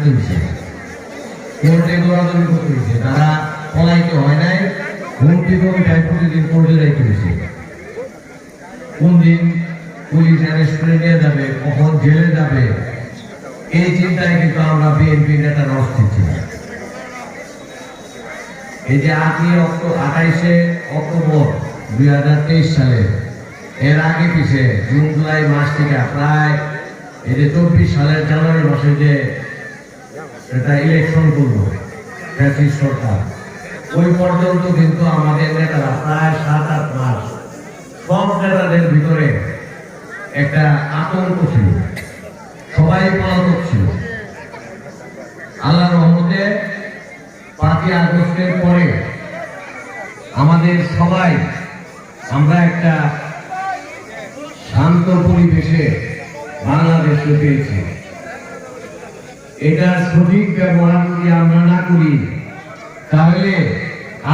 থাকতে হয়েছে, কোর্টে দৌড়াদৌড়ি করতে হয়েছে, তারা পলাইতে হয় নাই, হুমকি কবিতায় প্রতিদিন কোর্টে যাইতে হয়েছে। কোন দিন পুলিশ অ্যারেস্ট করে নিয়ে যাবে, কখন জেলে যাবে, এই চিন্তায় কিন্তু আমরা বিএনপি নেতারা অস্থির ছিলাম। এই যে 28শে অক্টোবর 2023 সালে, এর আগে পিছিয়ে জুন জুলাই মাস থেকে প্রায় এই যে 24 সালের জানুয়ারি মাসে যে এটা ইলেকশন করলো ফ্যাসিস্ট সরকার, ওই পর্যন্ত কিন্তু আমাদের নেতারা প্রায় 7-8 মাস সব নেতাদের ভিতরে একটা আতঙ্ক ছিল, সবাই পলাতক ছিল। আল্লাহর রহমতে 5ই আগস্টের পরে আমাদের সবাই আমরা একটা শান্ত পরিবেশে বাংলাদেশে পেয়েছি। এটার সঠিক ব্যবহার যদি আমরা না করি, তাহলে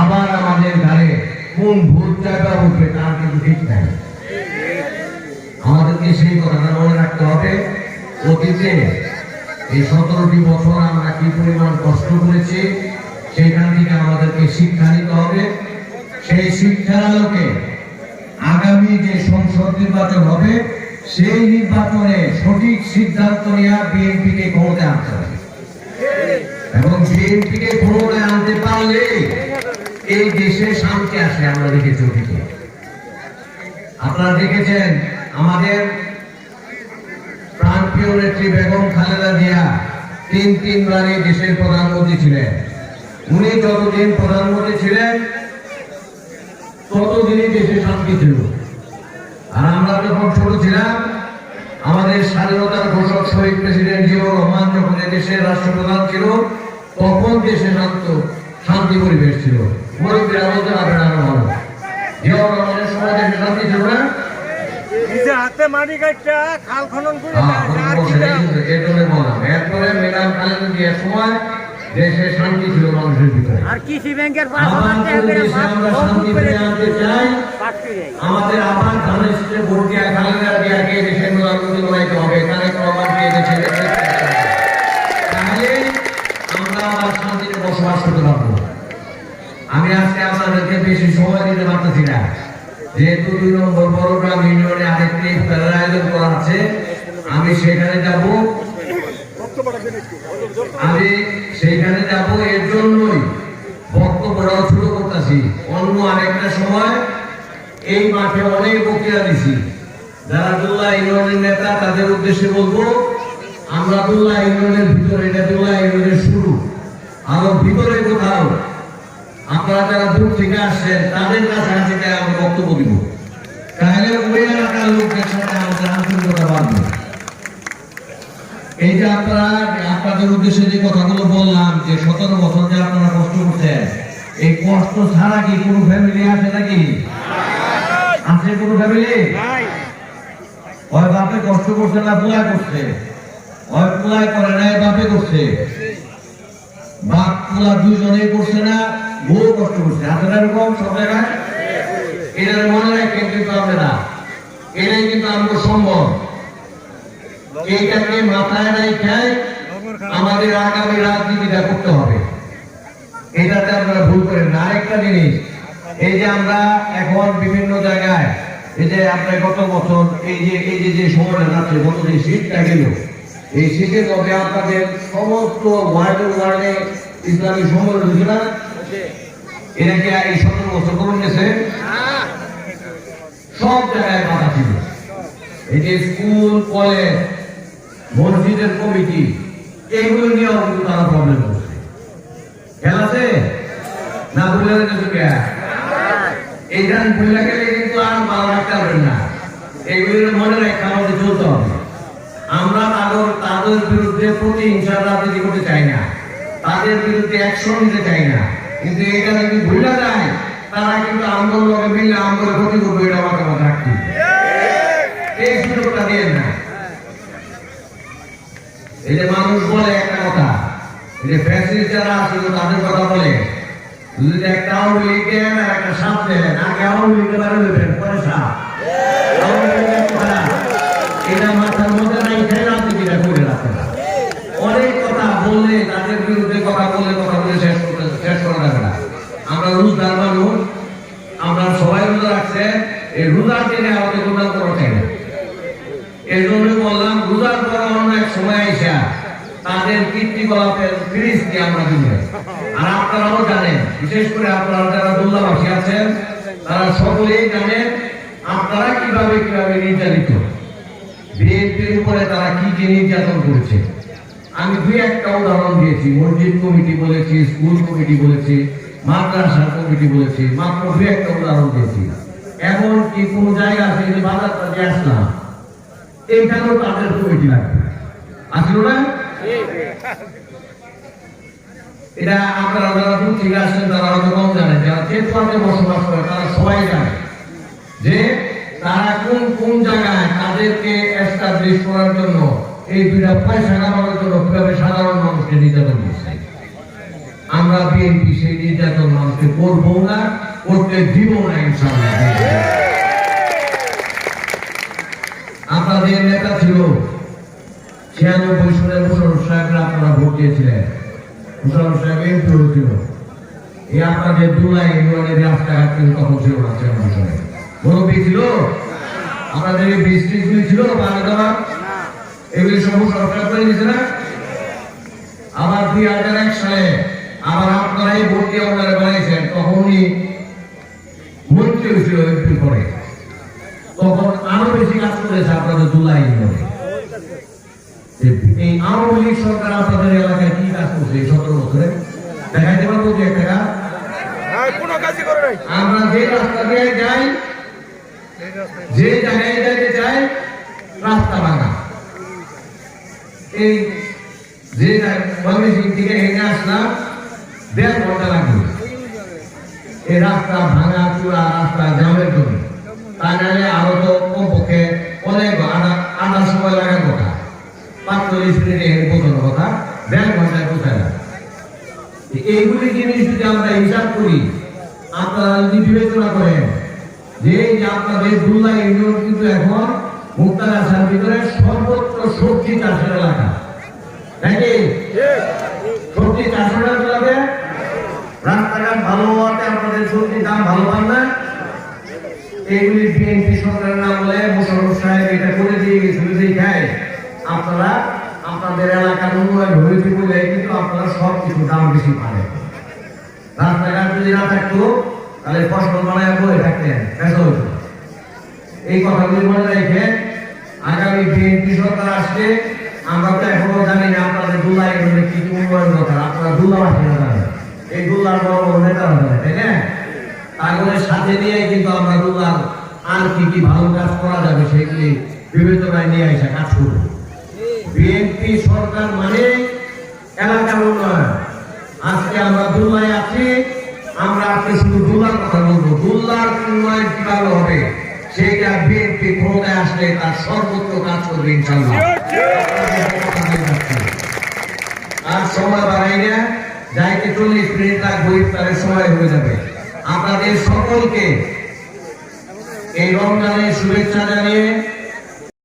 আবার আমাদের ঘরে কোন ভূত চাপা উঠবে তার কিন্তু ঠিক নাই। আমাদেরকে সেই কথাটা মনে রাখতে হবে, অতীতে এই 17টি বছর আমরা কি পরিমাণ কষ্ট করেছি, সেখান থেকে আমাদেরকে শিক্ষা নিতে হবে। সেই শিক্ষার আলোকে আগামী যে সংসদ নির্বাচন হবে, সেই নির্বাচনে সঠিক সিদ্ধান্ত নেওয়া বিএনপিকে ক্ষমতায় আনতে হবে, এবং বিএনপিকে ক্ষমতায় আনতে পারলে এই দেশে শান্তি আসে। আমরা দেখেছি অতীতে, আপনারা দেখেছেন আমাদের প্রাণপ্রিয় নেত্রী বেগম খালেদা জিয়া 3 বারে দেশের প্রধানমন্ত্রী ছিলেন। উনি যতদিন প্রধানমন্ত্রী ছিলেন ততদিনই দেশে শান্তি ছিল। আর আমরা যখন ছোট ছিলাম, আমাদের স্বাধীনতার ঘোষক শহীদ প্রেসিডেন্ট জিয়াউর রহমান যখন দেশের রাষ্ট্রপ্রধান ছিল, তখন দেশে শান্তি পরিবেশ ছিল। মুরব্বীরা বলতে পারবেন আরো ভালো, জিয়াউর রহমানের সময় দেশে শান্তি ছিল না। হাতে মাটি কাটটা খাল খনন করে এরপরে ম্যাডাম খালেদা জিয়ার সময় দেশে শান্তি ছিল মানুষের ভিতরে। আর কৃষি ব্যাংকের শান্তি ফিরে আনতে চাই, আমাদের আবার ধানের শীষে ভোট দিয়ে খালেদা জিয়াকে দেশের প্রধানমন্ত্রী বানাইতে হবে, তারেক রহমানকে দেশে, তাহলে আমরা আবার শান্তিতে বসবাস করতে পারবো। আমি আজকে আপনাদেরকে বেশি সময় দিতে পারতেছি না, যেহেতু 2 নম্বর বড়গ্রাম ইউনিয়নে আরেকটি ইফতারের আয়োজন করা আছে, আমি সেখানে যাব। এর জন্যই বক্তব্যটাও শুরু করতেছি। অন্য আরেকটা সময় এই মাঠে অনেক বক্তৃতা দিছি, যারা দুল্লাহ ইউনিয়নের নেতা তাদের উদ্দেশ্যে বলবো, আমরা দুল্লাহ ইউনিয়নের ভিতরে, এটা দুল্লাহ ইউনিয়নের শুরু, আরো ভিতরে কোথাও আপনারা যারা দূর থেকে আসছেন তাদের কাছাকাছি আমরা বক্তব্য দিব, তাহলে ওই এলাকার লোকদের সাথে আমাদের আন্তরিকতা বাড়বে। এই যে আপনাদের উদ্দেশ্যে যে কথাগুলো বললাম, যে 17 বছর যে আপনারা কষ্ট করছেন, এই কষ্ট ছাড়া কি কোনো ফ্যামিলি আছে নাকি? আছে কোনো ফ্যামিলি? ওই বাপে কষ্ট করছে না পোলা করছে? ওই পোলাই করে নাই, বাপে করছে। বাপ পোলা দুজনেই করছে না, বউ কষ্ট করছে। আপনারা এরকম সব জায়গায় এটার মনে রাখেন, কিন্তু আপনারা এটাই কিন্তু আমাদের সম্ভব। এইটাকে মাথায় রেখে আমাদের আগামী রাজনীতিটা করতে হবে, এটাতে আপনারা ভুল করেন না। আরেকটা জিনিস, এই যে আমরা এখন বিভিন্ন জায়গায়, এই যে আপনার গত বছর এই যে সময়টা যাচ্ছে, গত যে শীতটা গেল, এই শীতের মধ্যে আপনাদের সমস্ত ওয়ার্ডে ইসলামী সম্মেলন হয়েছে না? এটা কি এই 17 বছর করুন গেছে? সব জায়গায় বাধা ছিল। এই যে স্কুল, কলেজ, মসজিদের কমিটি, এগুলো নিয়েও কিন্তু তারা প্রবলেম করছে। খেয়াল আছে না? ভুলে গেছে কে? এইখানে ভুলে গেলে কিন্তু আর ভালো রাখতে পারবেন না। এগুলো মনে রাখতে আমাদের চলতে হবে। আমরা তাদের বিরুদ্ধে প্রতিহিংসার রাজনীতি করতে চাই না, তাদের বিরুদ্ধে অ্যাকশন নিতে চাই না, কিন্তু এটা যদি ভুলে যায় তারা কিন্তু আন্দোলনে মিলে আন্দোলন ক্ষতি করবে, এটা আমাকে মনে রাখতে হবে। এই সুযোগটা দিয়ে না। এই যে মানুষ বলে একটা কথা, এই যে ফ্যাসিস্ট যারা আছে তাদের কথা বলে, যদি একটা আওয়ামী লীগ দেন আর একটা সাপ দেন, আগে আওয়ামী লীগকে বাড়ি দেবেন, পরে সাপ। এটা মাথার মধ্যে নাই, রাজনীতিটা করে রাখে না। অনেক কথা বললে পরে অন্য এক সময় এসে তাদের কীর্তিকলাপের ফিরিস্তি আমরা দিব। আর আপনারাও জানেন, বিশেষ করে আপনারা যারা দোল্লাবাসী আছেন তারা সকলেই জানেন আপনারা কিভাবে কিভাবে নির্যাতিত, বিএনপির উপরে তারা কি কি নির্যাতন করেছে। আমি দুই একটা উদাহরণ দিয়েছি, মসজিদ কমিটি বলেছি, স্কুল কমিটি বলেছি, মাদ্রাসা কমিটি বলেছি, মাত্র দুই একটা উদাহরণ দিয়েছি। এমন কি কোন জায়গা আছে যদি বাজারটা দিয়ে আসলাম এইখানেও তাদের কমিটি লাগবে, আসলো না? এটা আপনারা যারা দূর থেকে আসছেন তারা হয়তো কম জানেন, যারা চেতনাতে বসবাস করে তারা সবাই জানে যে তারা কোন কোন জায়গায় তাদেরকে এস্টাবলিশ করার জন্য এই দুইটা পয়সা কামানোর জন্য কিভাবে সাধারণ মানুষকে নির্যাতন করছে। আমরা বিএনপি সেই নির্যাতন মানুষকে করবো না, করতে দিব না ইনশাআল্লাহ। আপনাদের নেতা ছিল 96 সালে মুশাররফ সাহেবরা, আপনারা ভোট দিয়েছিলেন, মুশাররফ সাহেব এমপি হয়েছিল। এই আপনাদের দুলাই ইউনিয়নের রাস্তাঘাট কিন্তু তখন ছিল না, মুরব্বী ছিল, আপনাদের এই বৃষ্টিগুলি ছিল পানি দেওয়া, এগুলি সব সরকার করে দিয়েছে না। আবার 2001 সালে আবার আপনারাই ভোট দিয়ে ওনারা বানিয়েছেন, তখনই মন্ত্রী হয়েছিল এমপি পরে, তখন আরো বেশি কাজ করেছে আপনাদের দুলাই ইউনিয়নে। এই আওয়ামী লীগ সরকার আপনাদের এলাকায় কি কাজ করছে এই 17 বছরে দেখাইতে পারবো যে একটা কাজ? আমরা যে রাস্তা দিয়ে যাই, যে জায়গায় যাইতে চাই রাস্তা ভাঙা। এই যে ময়মনসিং থেকে হেঁটে আসলাম 1.5 ঘন্টা লাগবে এই রাস্তা ভাঙা চূড়া রাস্তা জামের জন্য। তা নাহলে আরো তো কমপক্ষে অনেক আধা সময় লাগার কথা, 45 মিনিটে পৌঁছানোর কথা, 1.5 ঘন্টায় পৌঁছায় না। এইগুলি জিনিস যদি আমরা হিসাব করি, আপনারা যদি বিবেচনা করেন যে আপনাদের দুল্লা ইউনিয়ন কিন্তু এখন মুক্তাগাছার ভিতরে সর্বোচ্চ সবজি চাষের এলাকা, নাকি? সবজি চাষের এলাকাতে রাস্তাঘাট ভালো হওয়াতে আপনাদের সবজির দাম ভালো পান না। এইগুলি বিএনপি সরকারের নাম বলে মুশাররফ সাহেব এটা করে দিয়ে গেছিল, যে খায় আপনারা আপনাদের এলাকার উন্নয়ন হয়েছে বলে কিন্তু আপনারা সব কিছু দাম বেশি পাবেন। রাস্তাঘাট যদি না থাকতো তাহলে ফসল বানায় বয়ে থাকতেন, পেশা হইত। এই কথাগুলি মনে রেখে আগামী বিএনপি সরকার আসলে আমরা তো এখনো জানি না আপনাদের দুল্লাই কি কি উন্নয়ন দরকার, আপনারা দুল্লাবাসী জানেন, এই দুল্লার বড় বড় নেতারা জানে, তাই না? তাদের সাথে নিয়ে কিন্তু আমরা দুল্লার আর কি কি ভালো কাজ করা যাবে সেগুলি বিবেচনায় নিয়ে এসে কাজ করব। বিএনপি সরকার মানে এলাকার উন্নয়ন। আজকে আমরা দুল্লায় আছি, আমরা আজকে শুধু দুল্লার কথা বলবো, দুল্লার উন্নয়ন কিভাবে হবে সেইটা বিএনপি ক্ষমতায় আসলে তার সর্বোচ্চ কাজ করবে ইনশাআল্লাহ। আর সময় বাড়াই না, যাইতে 40 মিনিট লাগবে, ইফতারের সময় হয়ে যাবে। আপনাদের সকলকে এই রমজানের শুভেচ্ছা জানিয়ে